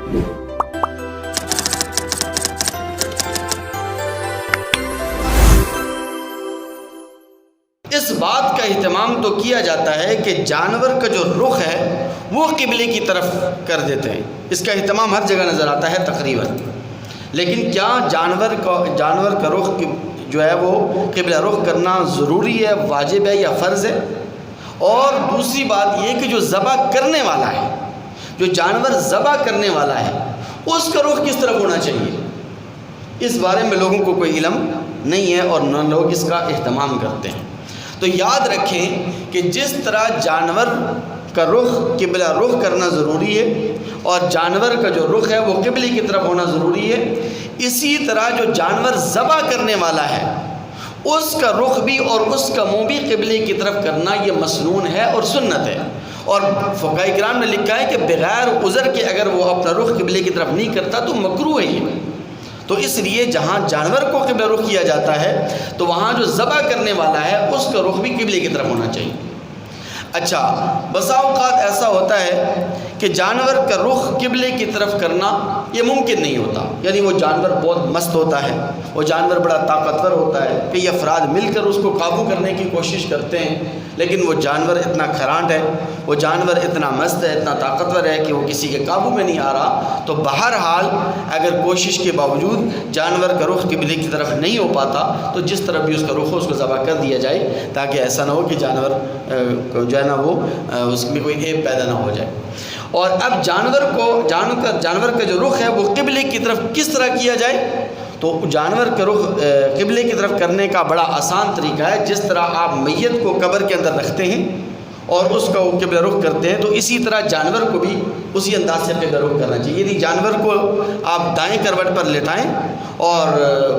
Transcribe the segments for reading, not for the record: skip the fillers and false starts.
اس بات کا اہتمام تو کیا جاتا ہے کہ جانور کا جو رخ ہے وہ قبلے کی طرف کر دیتے ہیں، اس کا اہتمام ہر جگہ نظر آتا ہے تقریباً، لیکن کیا جانور کا رخ جو ہے وہ قبلہ رخ کرنا ضروری ہے، واجب ہے یا فرض ہے؟ اور دوسری بات یہ کہ جو ذبح کرنے والا ہے، جو جانور ذبح کرنے والا ہے، اس کا رخ کس طرف ہونا چاہیے؟ اس بارے میں لوگوں کو کوئی علم نہیں ہے اور نہ لوگ اس کا اہتمام کرتے ہیں۔ تو یاد رکھیں کہ جس طرح جانور کا رخ قبلہ رخ کرنا ضروری ہے اور جانور کا جو رخ ہے وہ قبلے کی طرف ہونا ضروری ہے، اسی طرح جو جانور ذبح کرنے والا ہے اس کا رخ بھی اور اس کا منہ بھی قبلے کی طرف کرنا یہ مسنون ہے اور سنت ہے۔ اور فقہاء کرام نے لکھا ہے کہ بغیر عذر کے اگر وہ اپنا رخ قبلے کی طرف نہیں کرتا تو مکروہ ہے یہ۔ تو اس لیے جہاں جانور کو قبلہ رخ کیا جاتا ہے تو وہاں جو ذبح کرنے والا ہے اس کا رخ بھی قبلے کی طرف ہونا چاہیے۔ اچھا، بسا اوقات ایسا ہوتا ہے کہ جانور کا رخ قبلے کی طرف کرنا یہ ممکن نہیں ہوتا، یعنی وہ جانور بہت مست ہوتا ہے، وہ جانور بڑا طاقتور ہوتا ہے، کئی افراد مل کر اس کو قابو کرنے کی کوشش کرتے ہیں، لیکن وہ جانور اتنا کھرانٹ ہے، وہ جانور اتنا مست ہے، اتنا طاقتور ہے کہ وہ کسی کے قابو میں نہیں آ رہا۔ تو بہرحال اگر کوشش کے باوجود جانور کا رخ قبلے کی طرف نہیں ہو پاتا تو جس طرف بھی اس کا رخ ہو اس کو ذبح کر دیا جائے، تاکہ ایسا نہ ہو کہ جانور جو ہے نا وہ اس میں کوئی عیب پیدا نہ ہو جائے۔ اور اب جانور کا جو رخ ہے وہ قبلے کی طرف کس طرح کیا جائے؟ تو جانور کا رخ قبلے کی طرف کرنے کا بڑا آسان طریقہ ہے، جس طرح آپ میت کو قبر کے اندر رکھتے ہیں اور اس کا وہ قبلہ رخ کرتے ہیں، تو اسی طرح جانور کو بھی اسی انداز سے قبلہ رخ کرنا چاہیے۔ یعنی جانور کو آپ دائیں کروٹ پر لٹائیں اور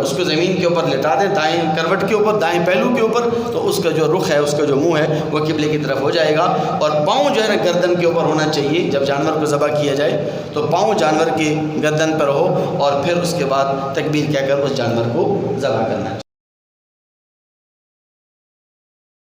اس کو زمین کے اوپر لٹا دیں، دائیں کروٹ کے اوپر، دائیں پہلو کے اوپر، تو اس کا جو رخ ہے، اس کا جو منہ ہے وہ قبلے کی طرف ہو جائے گا۔ اور پاؤں جو ہے نا گردن کے اوپر ہونا چاہیے، جب جانور کو ذبح کیا جائے تو پاؤں جانور کی گردن پر ہو اور پھر اس کے بعد تکبیر کہہ کر اس جانور کو ذبح کرنا چاہیے۔